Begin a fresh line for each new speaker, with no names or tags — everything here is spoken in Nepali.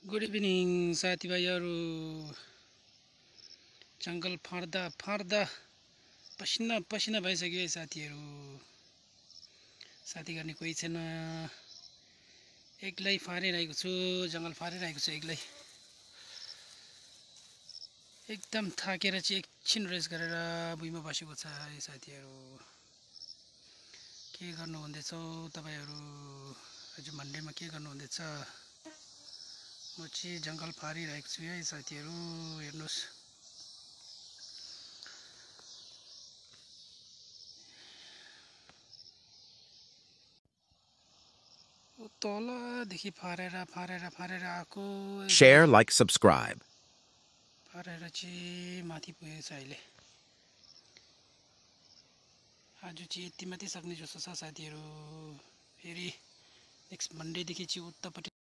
गुड इभिनिङ साथीभाइहरू। जङ्गल फार्दा फार्दा पसिना पसिना भइसक्यो है साथीहरू। साथी गर्ने कोही छैन, एक्लै फारिरहेको छु, जङ्गल फारिरहेको छु एक्लै। एकदम थाकेर चाहिँ एकछिन रेस्ट गरेर भुइँमा बसेको छ है साथीहरू। के गर्नु हुँदैछ तपाईहरू? आज मन्डेमा के गर्नु हुँदैछ? म चाहिँ जङ्गल फारिरहेको छु है साथीहरू। हेर्नुहोस्, तलदेखि फारेर आएको,
Share, like, subscribe.
फारेर चाहिँ माथि पुगेको छ अहिले। आज चाहिँ यति माथि सक्ने जस्तो छ साथीहरू। फेरि नेक्स्ट मन्डेदेखि चाहिँ उतापट्टि